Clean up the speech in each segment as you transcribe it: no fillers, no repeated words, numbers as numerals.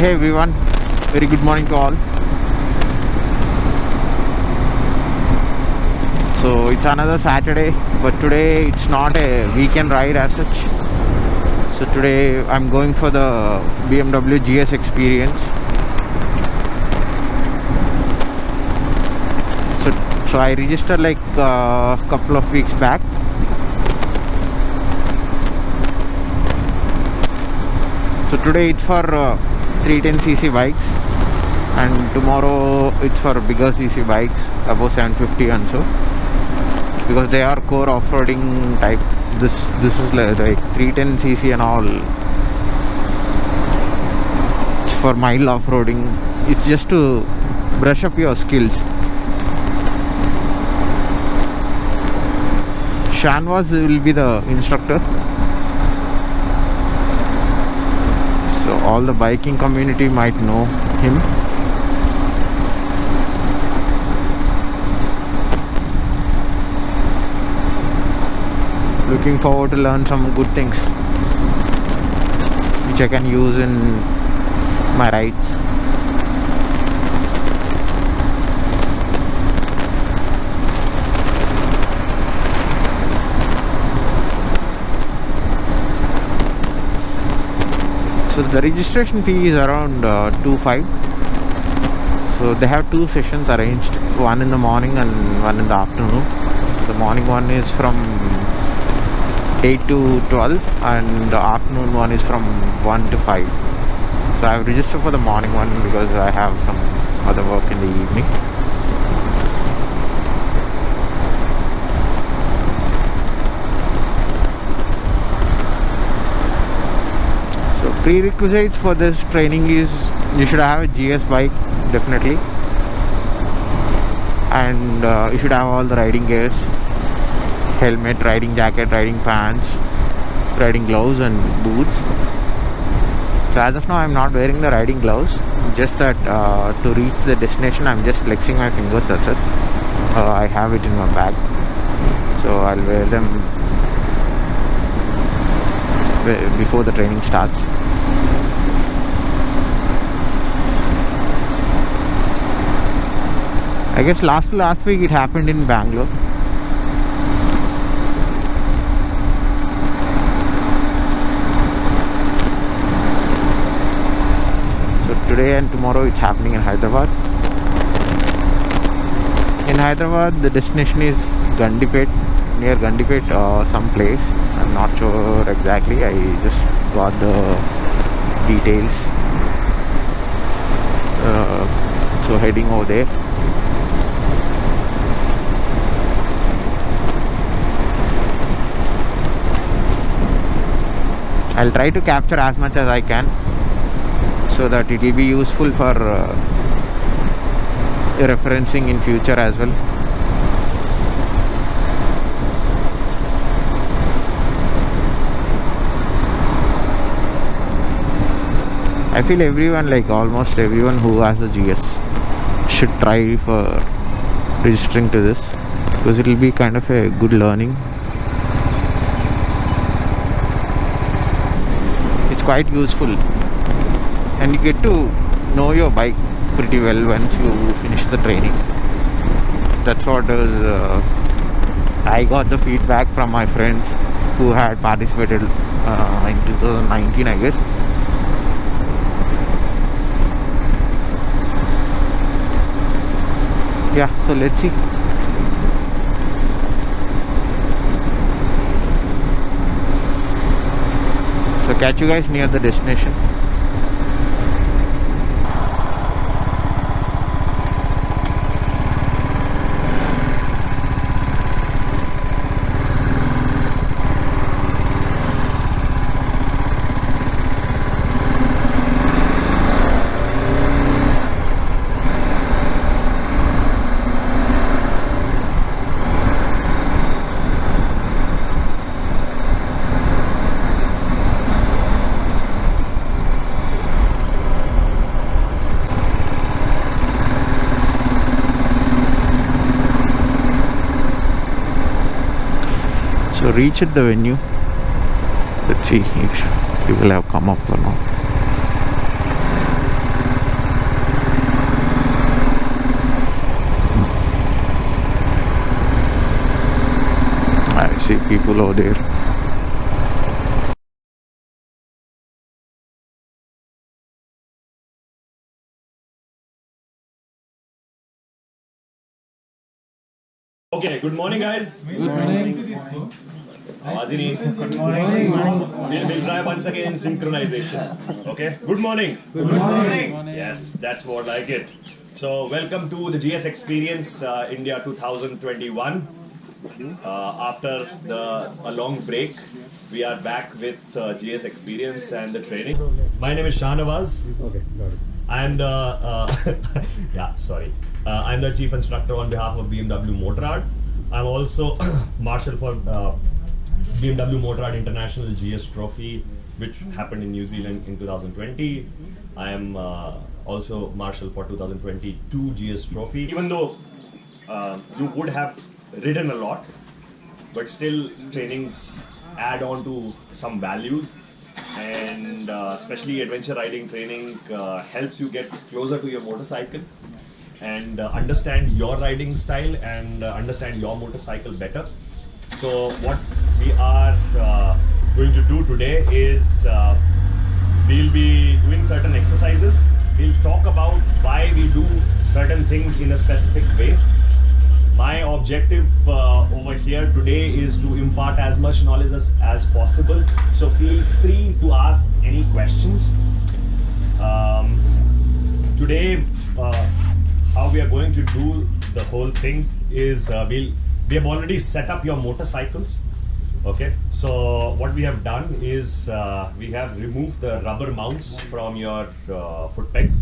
Hey everyone, very good morning to all. So it's another Saturday, but today it's not a weekend ride as such. So today I'm going for the BMW GS experience. So I registered like a couple of weeks back. So today it's for 310cc bikes, and tomorrow it's for bigger cc bikes above 750 and so, because they are core off-roading type. This is like 310cc and all. It's for mild off-roading. It's just to brush up your skills. Shanwas will be the instructor. So all the biking community might know him. Looking forward to learn some good things which I can use in my rides. So the registration fee is around 2.5. So they have two sessions arranged, one in the morning and one in the afternoon. The morning one is from 8 to 12 and the afternoon one is from 1 to 5. So I have registered for the morning one because I have some other work in the evening. So prerequisites for this training is you should have a GS bike, definitely, and you should have all the riding gears: helmet, riding jacket, riding pants, riding gloves and boots. So as of now I'm not wearing the riding gloves, just that to reach the destination I'm just flexing my fingers, that's it. I have it in my bag, so I'll wear them before the training starts. I guess last week it happened in Bangalore. Today and tomorrow it's happening in Hyderabad. In Hyderabad the destination is Gandipet, near Gandipet some place. I'm not sure exactly. I just got the details. So heading over there. I'll try to capture as much as I can, so that it will be useful for referencing in future as well. I feel everyone, like almost everyone who has a GS, should try for registering to this, because it will be kind of a good learning. It's quite useful, and you get to know your bike pretty well once you finish the training. That's what I got the feedback from my friends who had participated in 2019, I guess. Yeah, so let's see. So catch you guys near the destination. So reached the venue. Let's see if people have come up or not. see people over there. Okay, good morning, guys. Good morning. Good morning. We'll try once again synchronization. Okay, good morning. Good morning. Yes, that's more like it. So, welcome to the GS Experience India 2021. After a long break, we are back with GS Experience and the training. My name is Shahnawaz. Okay, got it. I'm the yeah, sorry. I'm the chief instructor on behalf of BMW Motorrad. I'm also marshal for BMW Motorrad International GS Trophy, which happened in New Zealand in 2020. I am also marshal for 2022 GS Trophy. Even though you would have ridden a lot, but still trainings add on to some values, and especially adventure riding training helps you get closer to your motorcycle and understand your riding style and understand your motorcycle better. So what we are going to do today is we'll be doing certain exercises. We'll talk about why we do certain things in a specific way. My objective over here today is to impart as much knowledge as possible. So feel free to ask any questions. Today, how we are going to do the whole thing is we have already set up your motorcycles. Okay, so what we have done is we have removed the rubber mounts from your foot pegs.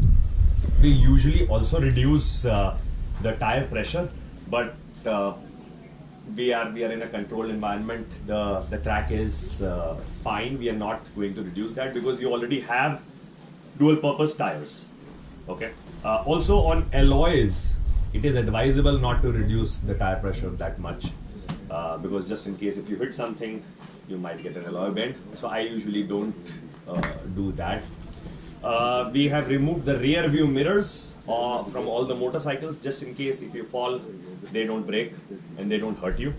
We usually also reduce the tire pressure, but we are in a controlled environment. The track is fine. We are not going to reduce that because you already have dual purpose tires. Okay. Also on alloys, it is advisable not to reduce the tire pressure that much because just in case if you hit something, you might get an alloy bend. So I usually don't do that. We have removed the rear view mirrors from all the motorcycles just in case if you fall, they don't break and they don't hurt you.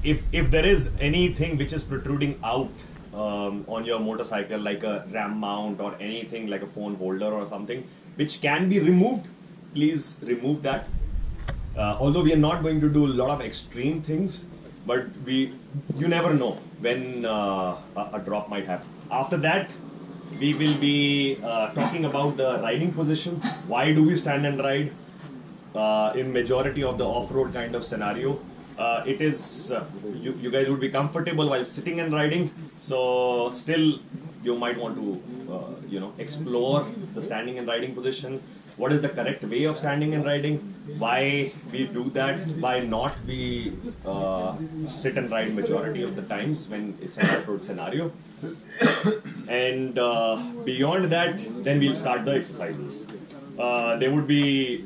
If there is anything which is protruding out on your motorcycle, like a ram mount or anything like a phone holder or something which can be removed, please remove that. Although we are not going to do a lot of extreme things, but you never know when a drop might happen. After that, we will be talking about the riding position. Why do we stand and ride? In majority of the off-road kind of scenario, it is you guys would be comfortable while sitting and riding. So still, you might want to explore the standing and riding position. What is the correct way of standing and riding? Why we do that? Why not we sit and ride majority of the times when it's an off-road scenario? And beyond that, then we'll start the exercises. There would be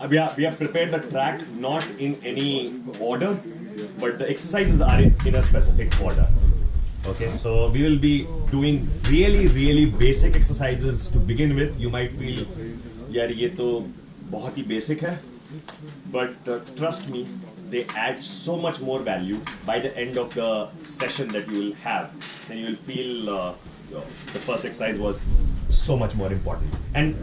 we have prepared the track not in any order, but the exercises are in a specific order. Okay, so we will be doing really basic exercises to begin with. You might feel, yaar ye to bahut hi basic hai, but trust me, they add so much more value by the end of the session that you will have. Then you will feel the first exercise was so much more important. And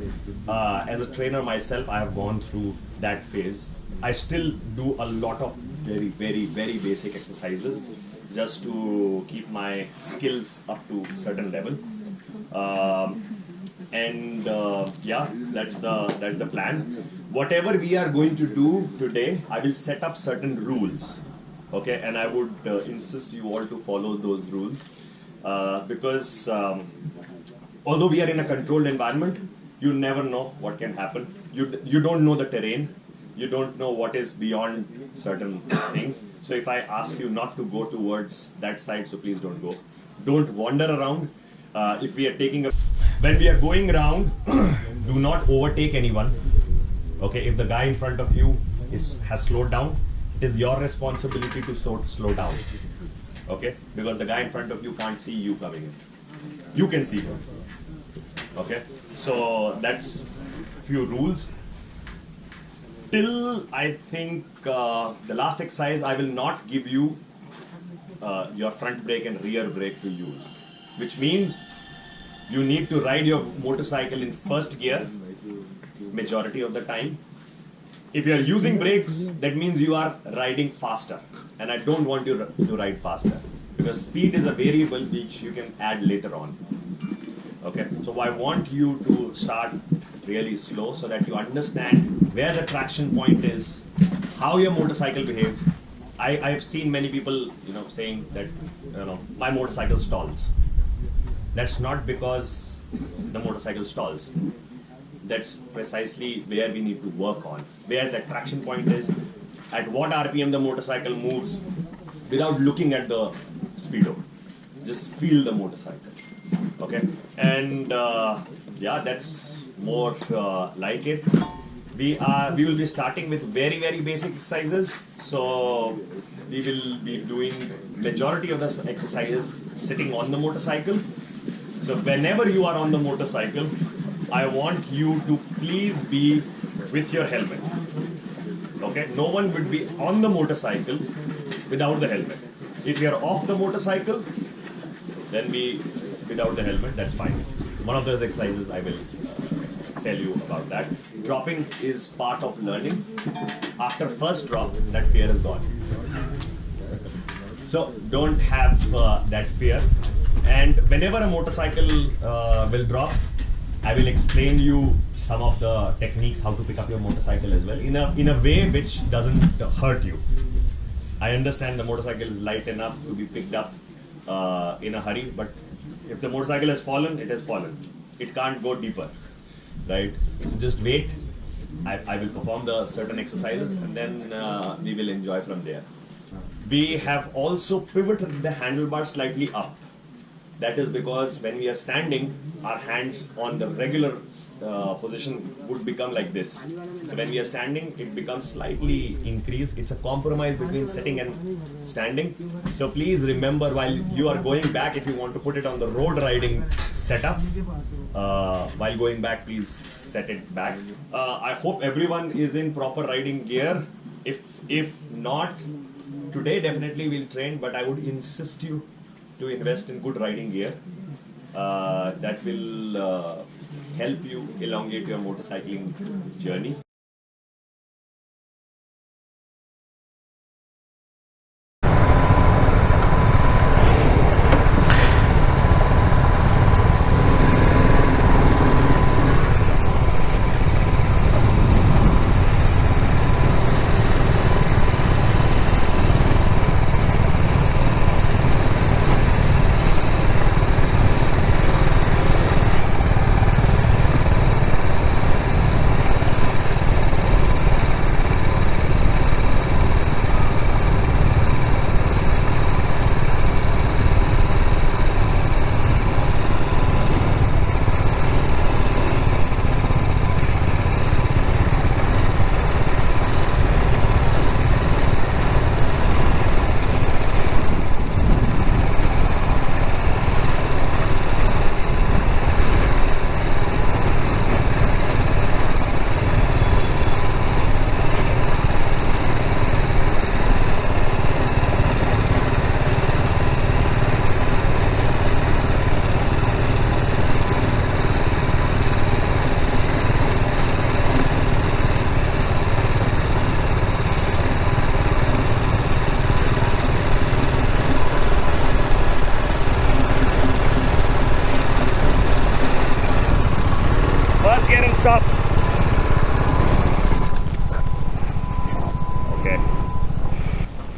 as a trainer myself, I have gone through that phase. I still do a lot of very basic exercises just to keep my skills up to certain level. Yeah, that's the plan. Whatever we are going to do today, I will set up certain rules. Okay, and I would insist you all to follow those rules because although we are in a controlled environment, you never know what can happen. You don't know the terrain. You don't know what is beyond certain things. So if I ask you not to go towards that side, so please don't go. Don't wander around. If we are when we are going around, do not overtake anyone. Okay, if the guy in front of you has slowed down, it is your responsibility to slow down. Okay, because the guy in front of you can't see you coming in. You can see him. Okay, so that's few rules. till I think the last exercise, I will not give you your front brake and rear brake to use, which means you need to ride your motorcycle in first gear majority of the time. If you are using brakes, that means you are riding faster, and I don't want you to ride faster, because speed is a variable which you can add later on. Okay, so I want you to start really slow so that you understand where the traction point is, how your motorcycle behaves. I've seen many people, saying that, my motorcycle stalls. That's not because the motorcycle stalls. That's precisely where we need to work on, where the traction point is, at what RPM the motorcycle moves, without looking at the speedo. Just feel the motorcycle. Okay, and yeah, that's more like it. We will be starting with very basic exercises. So we will be doing majority of the exercises sitting on the motorcycle. So whenever you are on the motorcycle, I want you to please be with your helmet. Okay, no one would be on the motorcycle without the helmet. If you are off the motorcycle, then be without the helmet, that's fine. One of those exercises I will tell you about that. Dropping is part of learning. After first drop, that fear is gone. So don't have that fear. And whenever a motorcycle will drop, I will explain you some of the techniques how to pick up your motorcycle as well, in a way which doesn't hurt you. I understand the motorcycle is light enough to be picked up in a hurry, but if the motorcycle has fallen, it has fallen. It can't go deeper, right? So just wait. I will perform the certain exercises, and then we will enjoy from there. We have also pivoted the handlebar slightly up. That is because when we are standing, our hands on the regular position would become like this. So when we are standing, it becomes slightly increased. It's a compromise between sitting and standing. So please remember, while you are going back, if you want to put it on the road riding setup, while going back, please set it back. I hope everyone is in proper riding gear. If not, today definitely we'll train, but I would insist you to invest in good riding gear. That will help you elongate your motorcycling journey. Stop.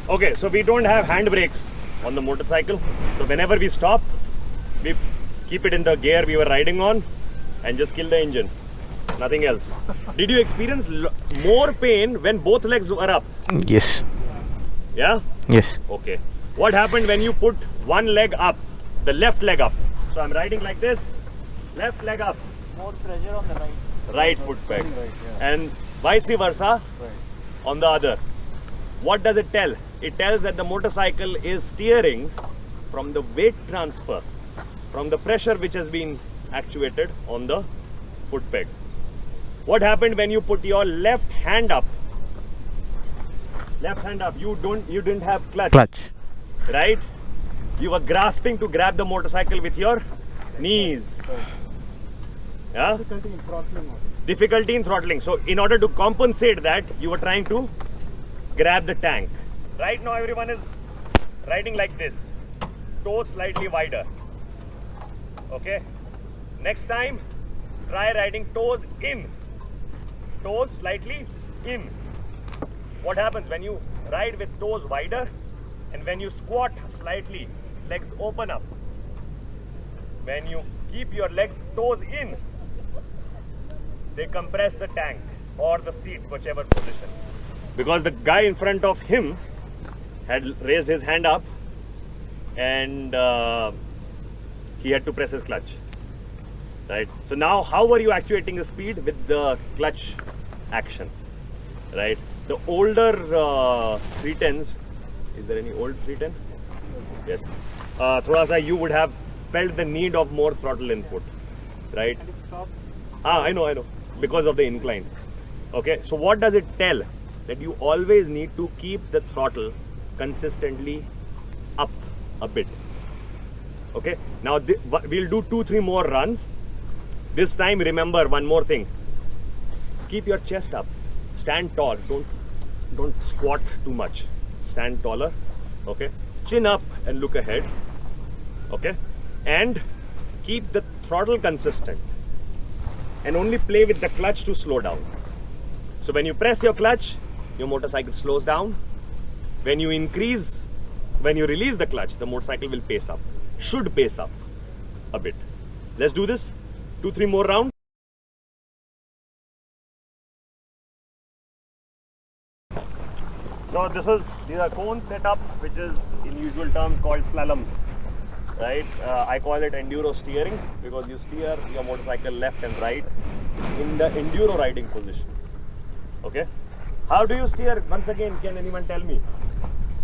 Okay, so we don't have handbrakes on the motorcycle. So whenever we stop, we keep it in the gear we were riding on and just kill the engine. Nothing else. Did you experience more pain when both legs were up? Yes. Yeah? Yes. Okay. What happened when you put one leg up, the left leg up? So I'm riding like this, left leg up. More pressure on the right foot peg. Right, yeah. And vice versa Right. on the other. What does it tell? It tells that the motorcycle is steering from the weight transfer, from the pressure which has been actuated on the foot peg. What happened when you put your left hand up left hand up. You didn't have clutch, right? You were grasping to grab the motorcycle with your knees. Yeah? Difficulty in throttling. So in order to compensate that, you were trying to grab the tank. Right now everyone is riding like this, toes slightly wider. Okay? Next time, try riding toes in, toes slightly in. What happens when you ride with toes wider and when you squat slightly, legs open up. When you keep your legs toes in, they compress the tank or the seat, whichever position. Because the guy in front of him had raised his hand up and he had to press his clutch. Right? So now how are you actuating the speed? With the clutch action. Right? The older 310s, is there any old 310? Yes. Thoda sa you would have felt the need of more throttle input. Right? I know. Because of the incline. Okay, so what does it tell? That you always need to keep the throttle consistently up a bit. Okay, now we'll do 2-3 more runs. This time remember one more thing. Keep your chest up. Stand tall. Don't squat too much. Stand taller. Okay, chin up and look ahead. Okay, and keep the throttle consistent. And only play with the clutch to slow down. So when you press your clutch, your motorcycle slows down. When you release the clutch, the motorcycle will pace up. Should pace up a bit. Let's do this. 2-3 more rounds. So these are cones set up, which is in usual terms called slaloms. Right? I call it enduro steering because you steer your motorcycle left and right in the enduro riding position. Okay? How do you steer? Once again, can anyone tell me?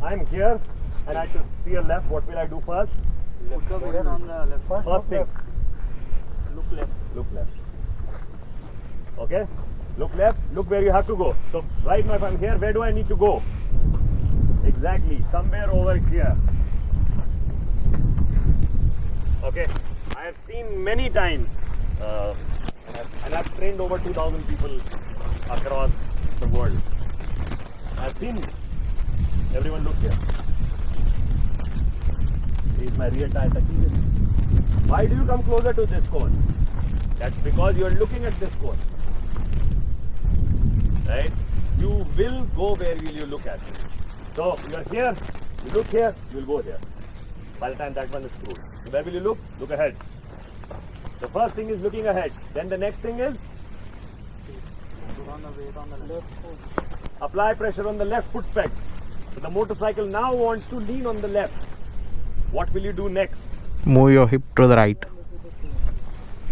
I'm here and I have to steer left. What will I do first? Put the weight on the left. First thing. Look left. Look left. Okay? Look left. Look where you have to go. So right now if I'm here, where do I need to go? Exactly. Somewhere over here. Okay, I have seen many times and I've trained over 2,000 people across the world. I've seen everyone look here. Is my rear tire touching this? Why do you come closer to this cone? That's because you are looking at this cone. Right? You will go where will you look at. So you are here, you look here, you will go here. By the time that one is screwed. So where will you look? Look ahead. The first thing is looking ahead. Then the next thing is Put on the weight on the left foot. apply pressure on the left foot peg. So the motorcycle now wants to lean on the left. What will you do next? Move your hip to the right.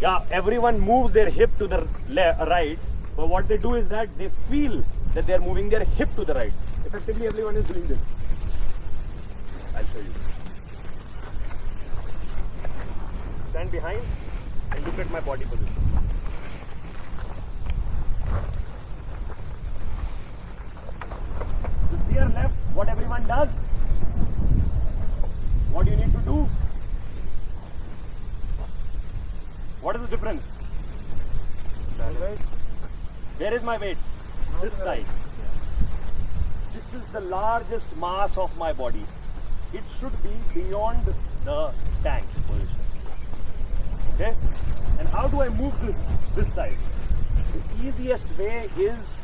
Yeah, everyone moves their hip to the right. But what they do is that they feel that they are moving their hip to the right. Effectively, everyone is doing this. I'll show you. Stand behind and look at my body position. To steer left, what everyone does, what do you need to do? What is the difference? Where is my weight? This side. This is the largest mass of my body. It should be beyond the tank position. Okay? And how do I move this side? The easiest way is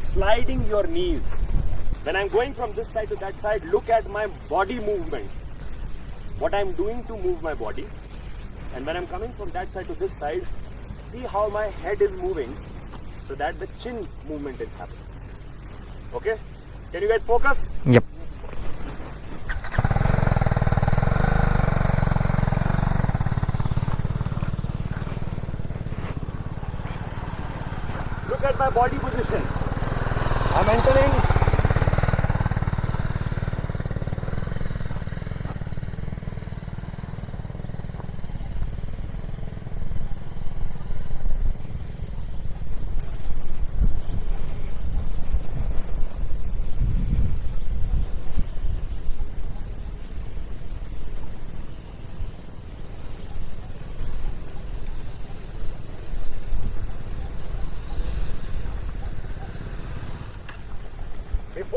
sliding your knees. When I'm going from this side to that side, look at my body movement. What I'm doing to move my body. And when I'm coming from that side to this side, see how my head is moving so that the chin movement is happening. Okay? Can you guys focus? Yep. Look at my body position. I'm entering.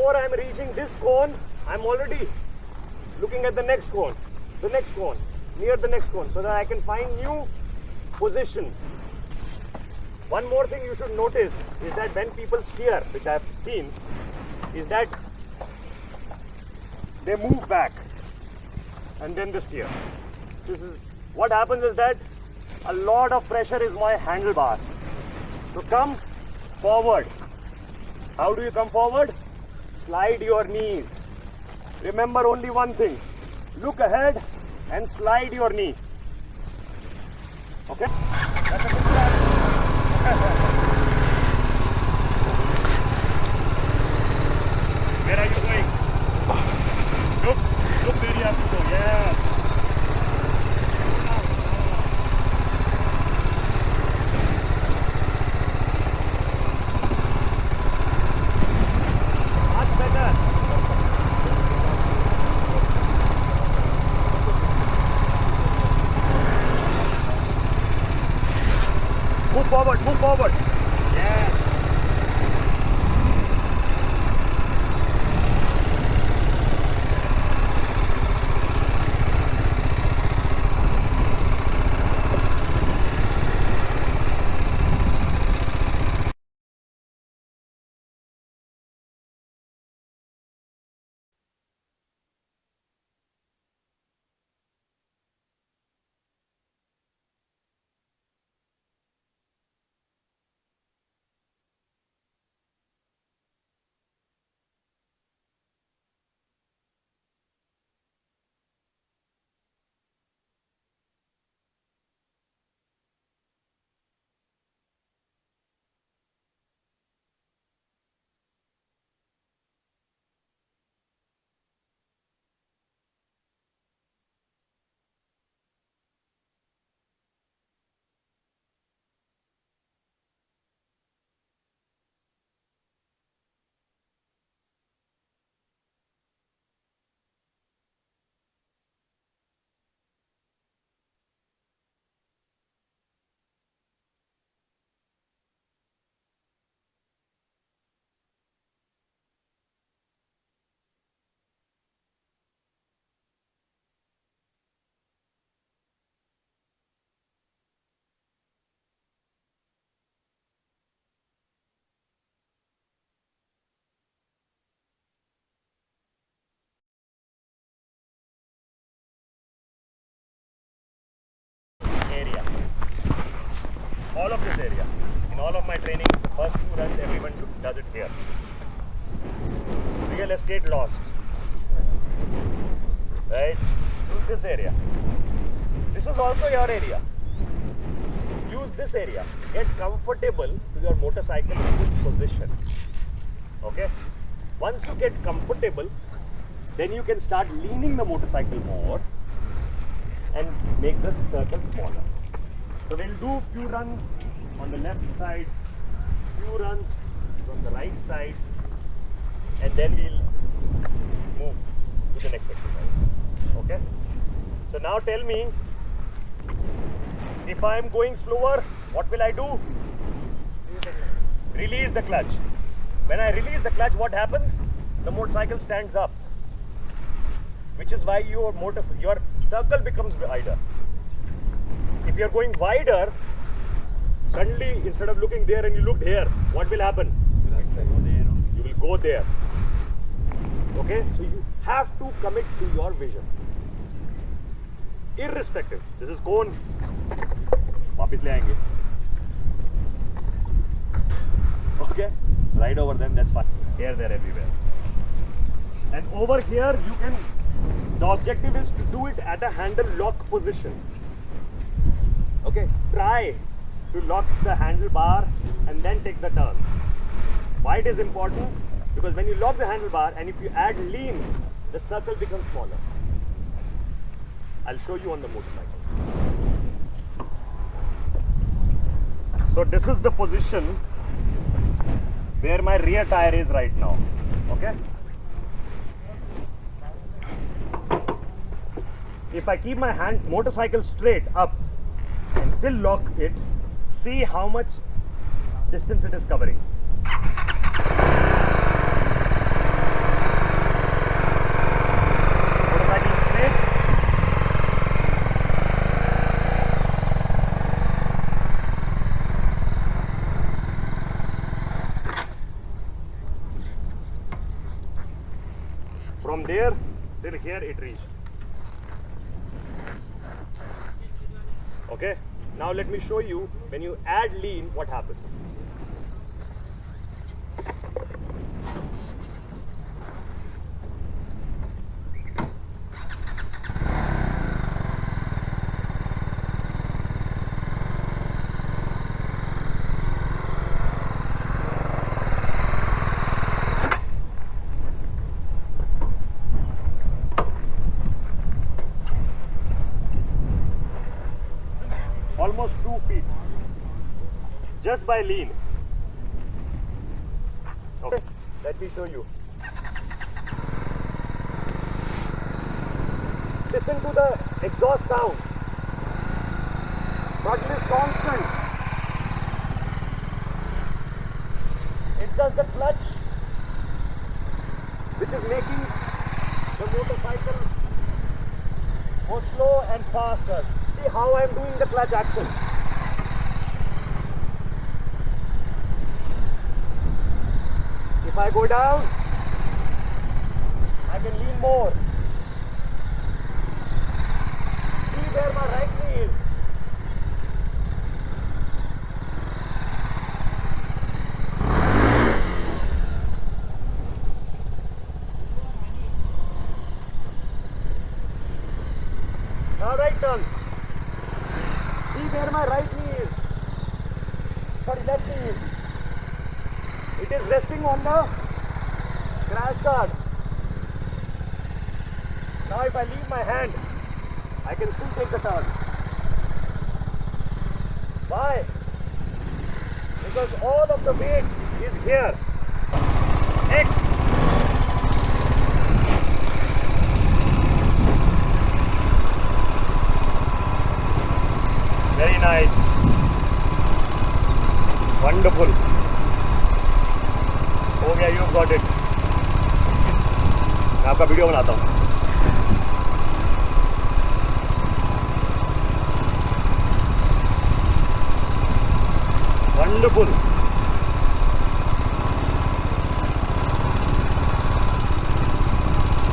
before I'm reaching this cone, I'm already looking at the next cone, near the next cone, so that I can find new positions. One more thing you should notice is that when people steer, which I've seen, is that they move back and then they steer. This is what happens is that a lot of pressure is my handlebar. So come forward. How do you come forward? Slide your knees. Remember only one thing. Look ahead and slide your knee. Okay? That's a good plan. Where are you going? Look where you have to go. Yeah. Much better. Move forward, move forward. Yes. Area. All of this area. In all of my training, the first two runs, everyone does it here. Real estate lost. Right? Use this area. This is also your area. Use this area. Get comfortable to your motorcycle in this position. Okay? Once you get comfortable, then you can start leaning the motorcycle more and make the circle smaller. So we'll do few runs on the left side, few runs on the right side, and then we'll move to the next exercise. Okay? So now tell me, if I am going slower, what will I do? Release the clutch. When I release the clutch, what happens? The motorcycle stands up, which is why your circle becomes wider. If you are going wider, suddenly instead of looking there and you looked here, what will happen? You will go there. Okay? So you have to commit to your vision. Irrespective. This is cone. वापिस ले आएंगे. Okay? Right over them, that's fine. Here, there, everywhere. And over here, you can. The objective is to do it at a handle lock position. Okay, try to lock the handlebar and then take the turn. Why it is important? Because when you lock the handlebar and if you add lean, the circle becomes smaller. I'll show you on the motorcycle. So this is the position where my rear tire is right now. Okay? If I keep my motorcycle straight up and still lock it, see how much distance it is covering. From there till here it reached. Okay, now let me show you when you add lean what happens. Almost 2 feet just by lean. Okay, let me show you. Listen to the exhaust sound. Throttle is constant. It's just the clutch which is making the motorcycle go slow and faster. See how I am doing the clutch action. If I go down, I can lean more. See where my right knee is. Now right turns. See where my right knee is. Sorry, left knee is. It is resting on the crash guard. Now if I leave my hand, I can still take the turn. Why? Because all of the weight is here. Next. Very nice. Wonderful. हो गया, you've got it. मैं आपका video बनाता हूँ. Wonderful.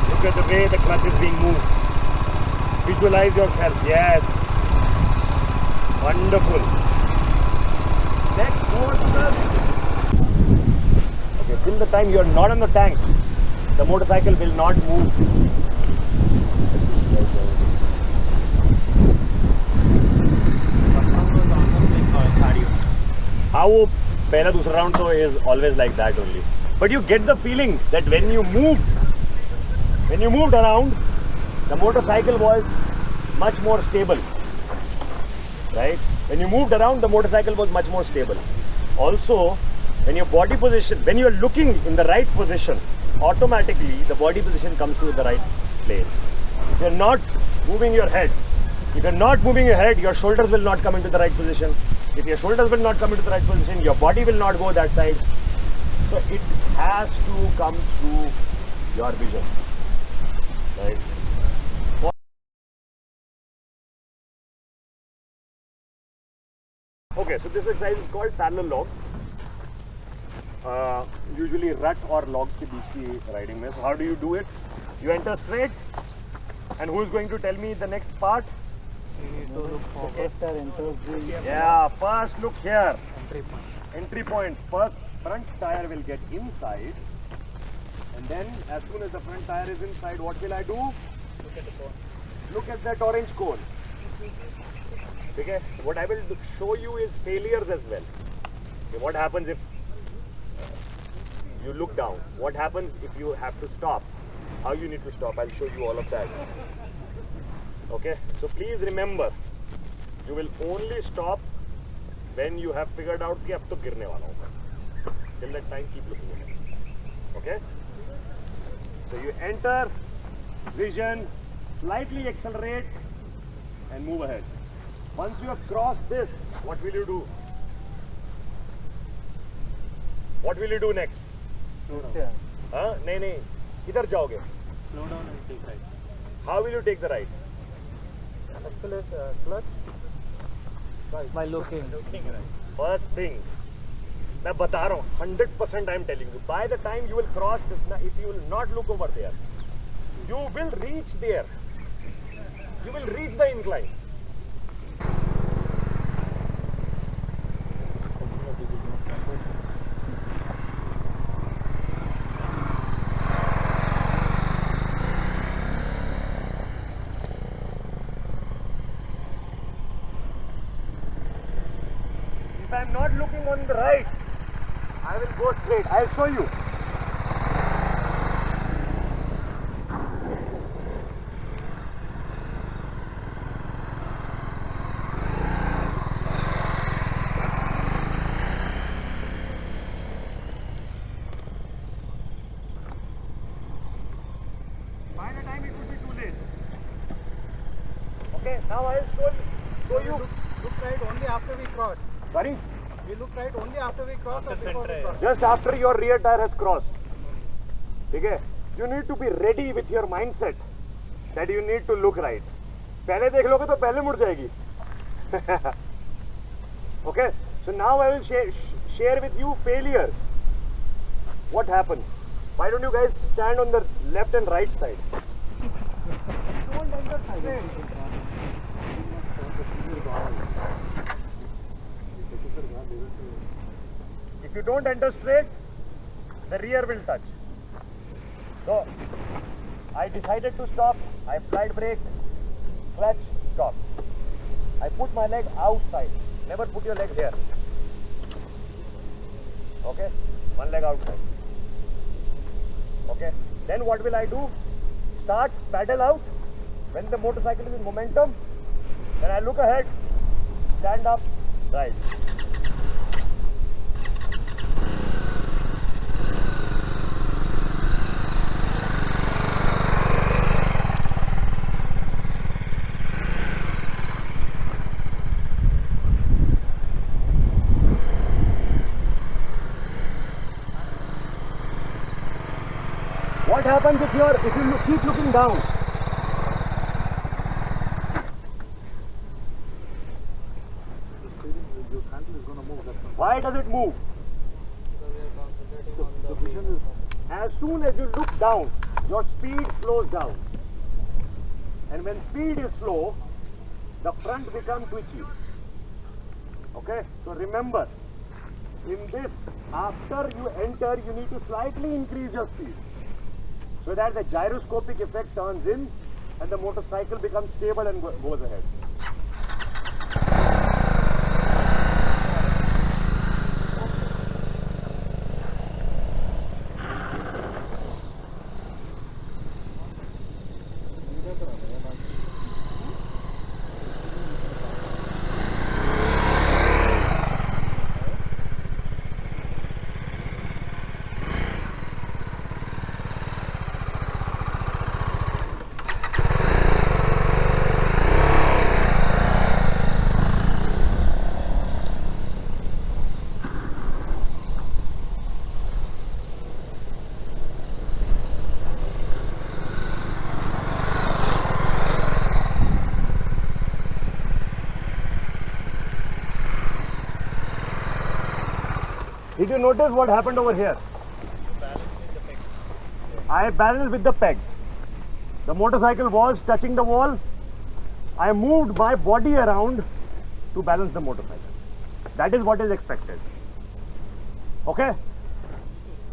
Look at the way the clutch is being moved. Visualize yourself. Yes. Wonderful. Next, hold the. Okay, till the time you are not on the tank, the motorcycle will not move. How पहला दूसरा round तो is always like that only. But you get the feeling that when you moved around, the motorcycle was much more stable. Right? When you moved around, the motorcycle was much more stable. Also, when your body position, when you are looking in the right position, automatically the body position comes to the right place. If you are not moving your head, your shoulders will not come into the right position. If your shoulders will not come into the right position, your body will not go that side. So it has to come through your vision. Right? Okay, so this exercise is called parallel logs. Usually rut or logs के बीच की riding में. So how do you do it? You enter straight, and who is going to tell me the next part? Yeah, first look here. Entry point. First, front tire will get inside, and then as soon as the front tire is inside, what will I do? Look at the cone. Look at that orange cone. Okay, what I will show you is failures as well. Okay, what happens if you look down? What happens if you have to stop? How you need to stop? I'll show you all of that. Okay, so please remember, you will only stop when you have figured out कि अब तो गिरने वाला हूँ. Till that time, keep looking at it. Okay. So you enter, vision, slightly accelerate, and move ahead. Once you have crossed this, what will you do? What will you do next? हाँ नहीं किधर जाओगे? Slow down and take right. How will you take the right? Accelerate clutch. By looking. First thing, मैं बता रहा हूँ 100% I am telling you. By the time you will cross this, if you will not look over there, You will reach there. You will reach the incline. If I am not looking on the right, I will go straight. I will show you. By the time it will be too late. Okay, now I will show you. Look right only after we cross. Sorry? We look right only after we cross or before we cross. Just after your rear tire has crossed. Okay? You need to be ready with your mindset that you need to look right. पहले देख लोगे तो पहले मुड़ जाएगी. Okay? So now I will share with you failures. What happens? Why don't you guys stand on the left and right side? Don't enter straight. If you don't enter straight, the rear will touch. So, I decided to stop. I applied brake, clutch, stop. I put my leg outside. Never put your leg here. Okay? One leg outside. Okay? Then what will I do? Start, paddle out. When the motorcycle is in momentum, then I look ahead, stand up, ride. What happens if you keep looking down? Your handle is going to move. That's Why does it move? the vision is. As soon as you look down, your speed slows down. And when speed is slow, the front becomes twitchy. Okay? So remember, in this, after you enter, you need to slightly increase your speed, so that the gyroscopic effect turns in and the motorcycle becomes stable and goes ahead. Did you notice what happened over here? I balanced with the pegs. The motorcycle was touching the wall. I moved my body around to balance the motorcycle. That is what is expected. Okay?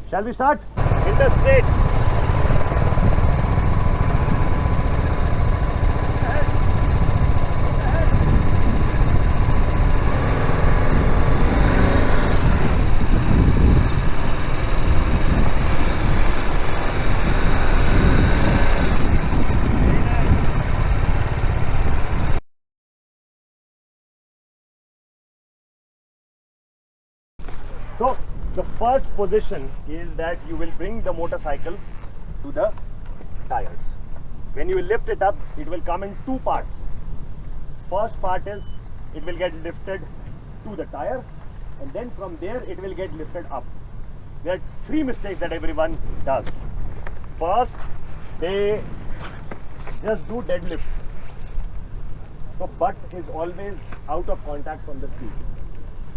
Shall we start? In the straight. So the first position is that you will bring the motorcycle to the tires. When you lift it up, it will come in two parts. First part is it will get lifted to the tire, and then from there it will get lifted up. There are three mistakes that everyone does. First, they just do deadlifts. So butt is always out of contact from the seat.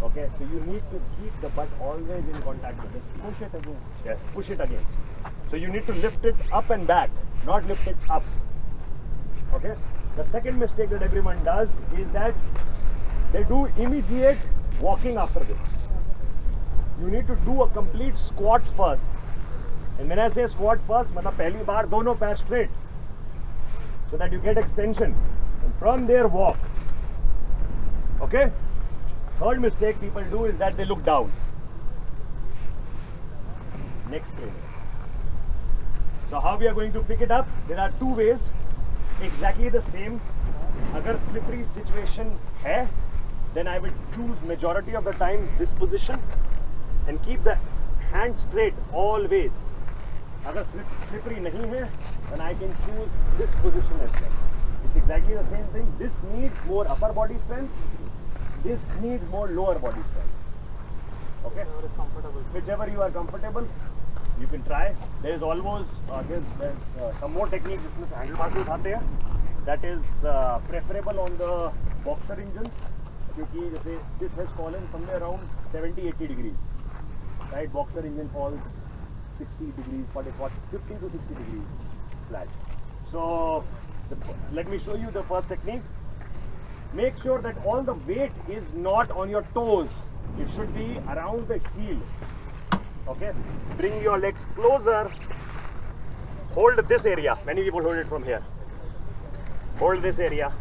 Okay, so you need to keep the butt always in contact with the seat. Push it again. Yes, push it again. So you need to lift it up and back. not lift it up. Okay. The second mistake that everyone does is that they do immediate walking after this. You need to do a complete squat first. And when I say squat first, मतलब पहली बार दोनों पैर straight, so that you get extension. And from there walk. Okay. Third mistake people do is that they look down. Next training. So how we are going to pick it up? There are two ways. Exactly the same. अगर slippery situation है, then I will choose majority of the time this position and keep the hand straight always. अगर slippery नहीं है, then I can choose this position as well. It's exactly the same thing. This needs more upper body strength. This needs more lower body strength. Okay? Whatever is comfortable. Whichever you are comfortable, you can try. There is almost there's some more techniques जिसमें से handlebar से उठाते हैं. That is preferable on the boxer engines क्योंकि जैसे this has fallen somewhere around 70-80 degrees. Right? Boxer engine falls 60 degrees, 40, 50 to 60 degrees flat. So let me show you the first technique. Make sure that all the weight is not on your toes. It should be around the heel. Okay? Bring your legs closer. Hold this area. Many people hold it from here. Hold this area.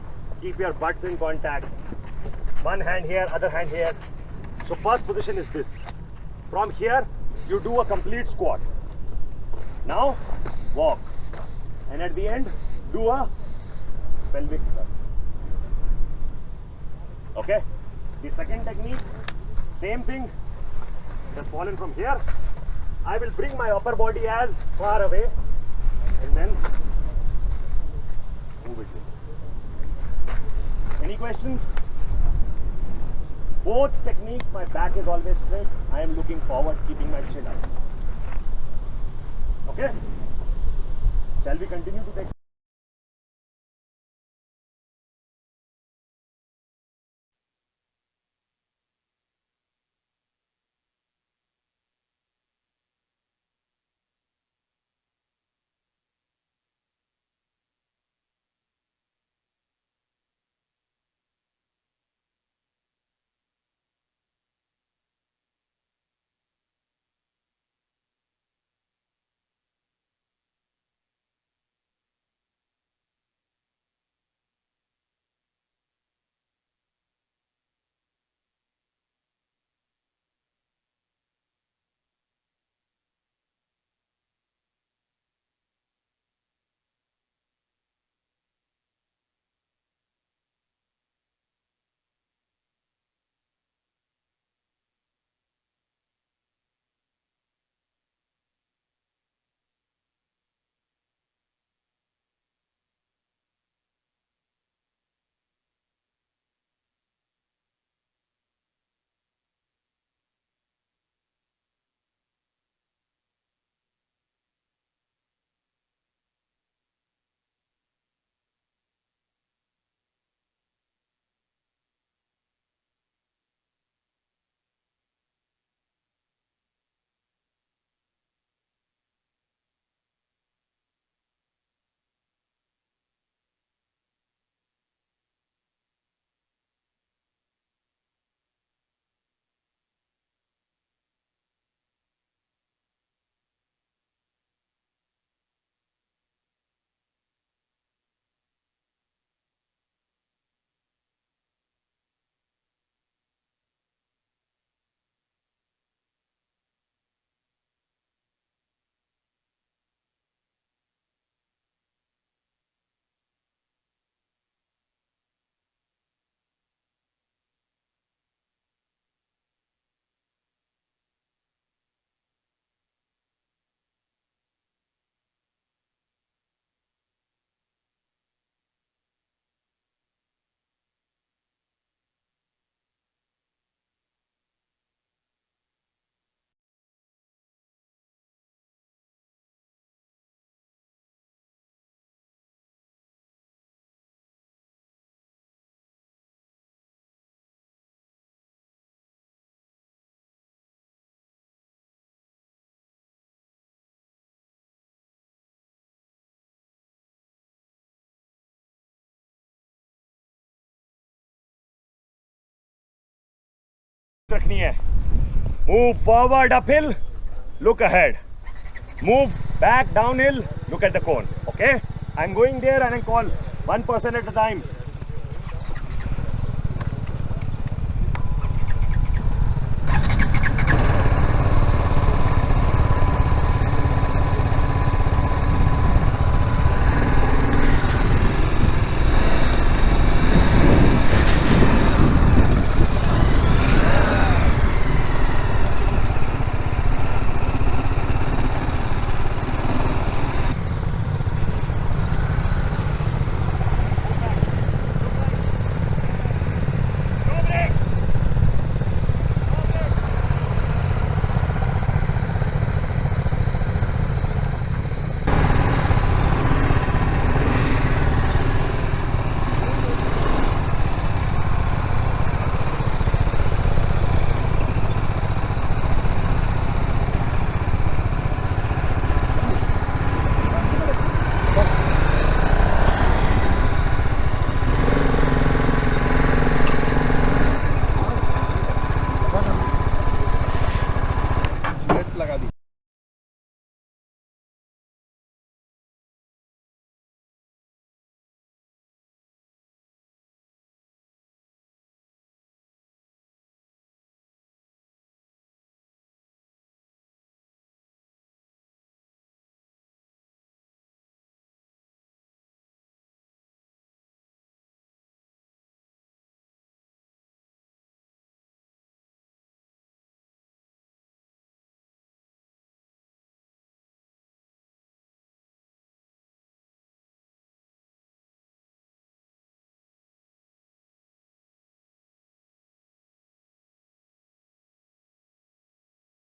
Keep your butts in contact. One hand here, other hand here. So first position is this. From here, you do a complete squat. Now, walk. And at the end, do a pelvic thrust. Okay? The second technique, same thing. Just fallen from here. I will bring my upper body as far away and then move it. Any questions? Both techniques, my back is always straight. I am looking forward, keeping my chin up. Okay? Shall we continue to the रखनी है. Move forward uphill, look ahead. Move back downhill, look at the cone. Okay? I'm going there and I call one person at a time.